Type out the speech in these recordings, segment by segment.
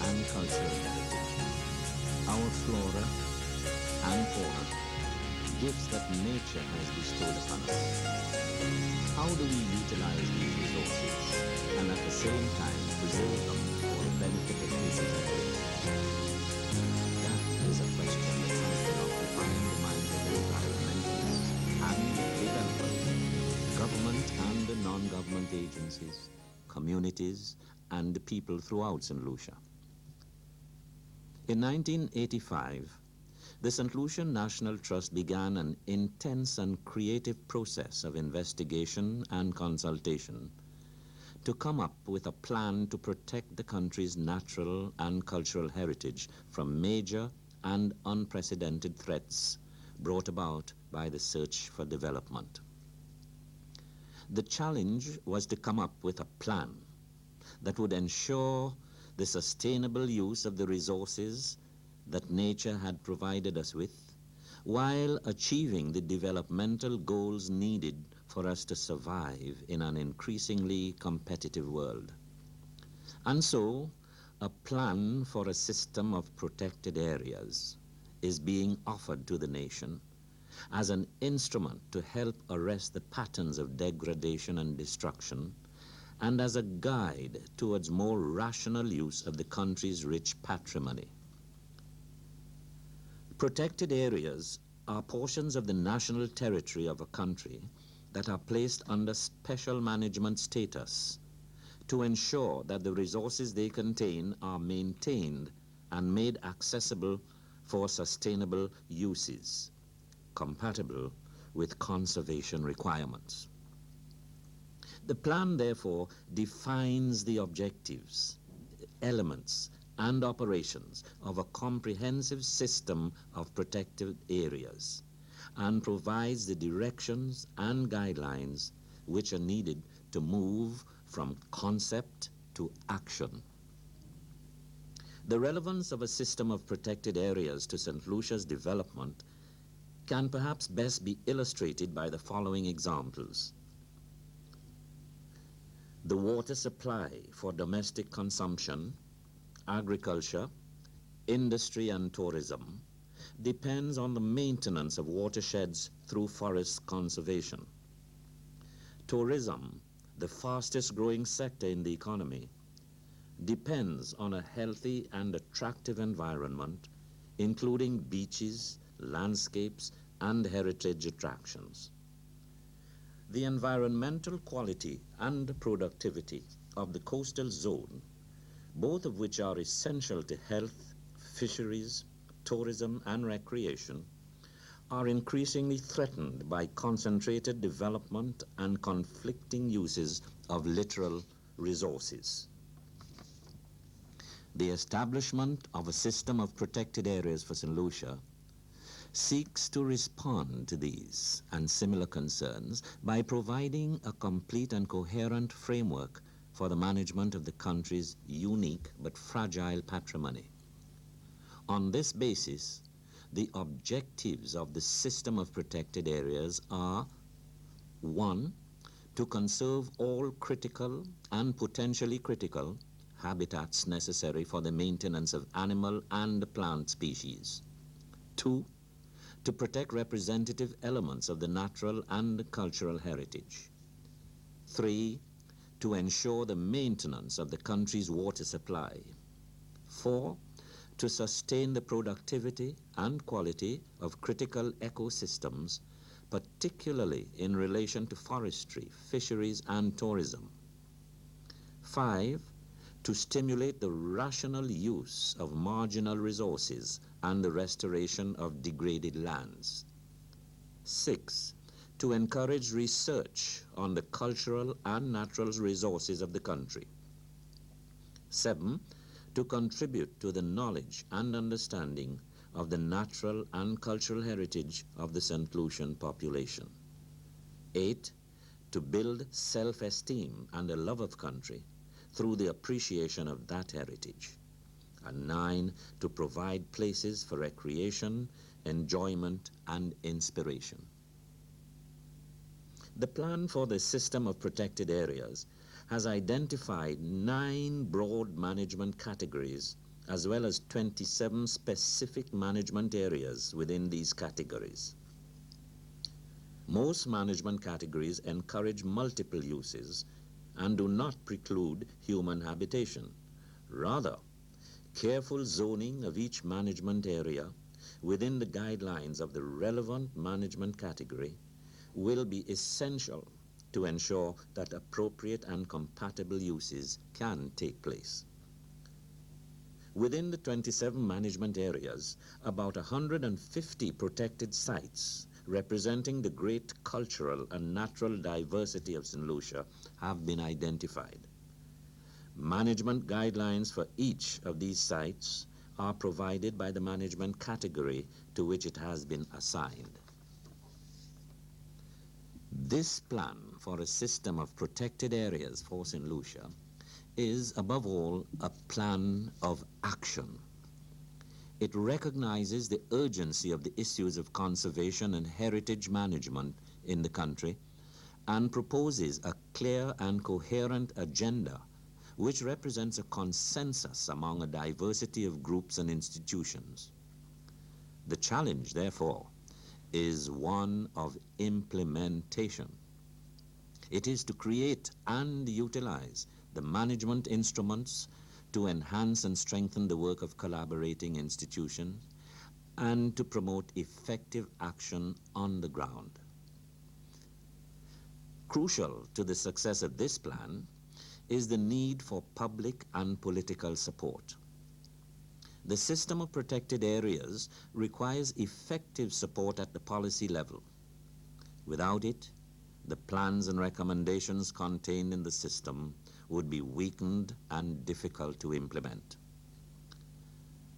and cultural heritage, our flora and fauna, gifts that nature has bestowed upon us. How do we utilize these resources and at the same time preserve them for the benefit of future generations? That is a question that has been occupying the minds of environmentalists and developers, government and non-government agencies, communities, and people throughout St. Lucia. In 1985, the St. Lucia National Trust began an intense and creative process of investigation and consultation to come up with a plan to protect the country's natural and cultural heritage from major and unprecedented threats brought about by the search for development. The challenge was to come up with a plan that would ensure the sustainable use of the resources that nature had provided us with, while achieving the developmental goals needed for us to survive in an increasingly competitive world. And so, a plan for a system of protected areas is being offered to the nation as an instrument to help arrest the patterns of degradation and destruction, and as a guide towards more rational use of the country's rich patrimony. Protected areas are portions of the national territory of a country that are placed under special management status to ensure that the resources they contain are maintained and made accessible for sustainable uses, compatible with conservation requirements. The plan, therefore, defines the objectives, elements, and operations of a comprehensive system of protected areas and provides the directions and guidelines which are needed to move from concept to action. The relevance of a system of protected areas to St. Lucia's development can perhaps best be illustrated by the following examples. The water supply for domestic consumption, agriculture, industry, and tourism depends on the maintenance of watersheds through forest conservation. Tourism, the fastest growing sector in the economy, depends on a healthy and attractive environment, including beaches, landscapes, and heritage attractions. The environmental quality and productivity of the coastal zone, both of which are essential to health, fisheries, tourism, and recreation, are increasingly threatened by concentrated development and conflicting uses of littoral resources. The establishment of a system of protected areas for St. Lucia seeks to respond to these and similar concerns by providing a complete and coherent framework for the management of the country's unique but fragile patrimony. On this basis, the objectives of the system of protected areas are: 1. To conserve all critical and potentially critical habitats necessary for the maintenance of animal and plant species. 2. To protect representative elements of the natural and cultural heritage. 3. To ensure the maintenance of the country's water supply. 4. To sustain the productivity and quality of critical ecosystems, particularly in relation to forestry, fisheries, and tourism. 5. To stimulate the rational use of marginal resources and the restoration of degraded lands. 6. To encourage research on the cultural and natural resources of the country. 7. To contribute to the knowledge and understanding of the natural and cultural heritage of the St. Lucian population. 8. To build self-esteem and a love of country through the appreciation of that heritage. And 9. To provide places for recreation, enjoyment, and inspiration. The plan for the system of protected areas has identified 9 broad management categories as well as 27 specific management areas within these categories. Most management categories encourage multiple uses and do not preclude human habitation. Rather, careful zoning of each management area within the guidelines of the relevant management category will be essential to ensure that appropriate and compatible uses can take place. Within the 27 management areas, about 150 protected sites representing the great cultural and natural diversity of St. Lucia have been identified. Management guidelines for each of these sites are provided by the management category to which it has been assigned. This plan for a system of protected areas for St. Lucia is, above all, a plan of action. It recognizes the urgency of the issues of conservation and heritage management in the country and proposes a clear and coherent agenda which represents a consensus among a diversity of groups and institutions. The challenge, therefore, is one of implementation. It is to create and utilize the management instruments to enhance and strengthen the work of collaborating institutions and to promote effective action on the ground. Crucial to the success of this plan is the need for public and political support. The system of protected areas requires effective support at the policy level. Without it, the plans and recommendations contained in the system would be weakened and difficult to implement.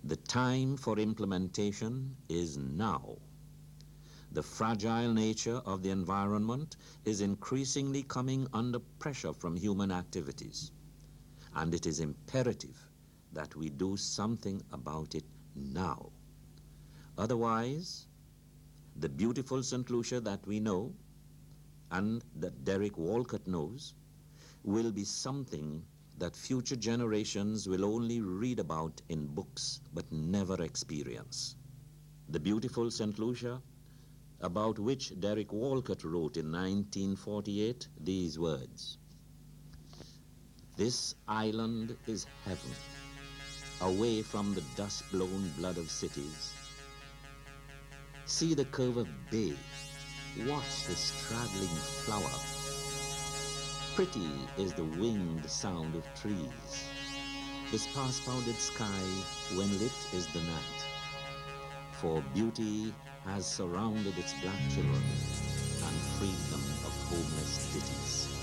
The time for implementation is now. The fragile nature of the environment is increasingly coming under pressure from human activities, and it is imperative that we do something about it now. Otherwise, the beautiful St. Lucia that we know and that Derek Walcott knows will be something that future generations will only read about in books but never experience. The beautiful St. Lucia, about which Derek Walcott wrote in 1948 these words: "This island is heaven, away from the dust-blown blood of cities. See the curve of bay, watch the straggling flower. Pretty is the winged sound of trees. The sparse-powdered sky when lit is the night. For beauty has surrounded its black children and freed them of homeless ditties."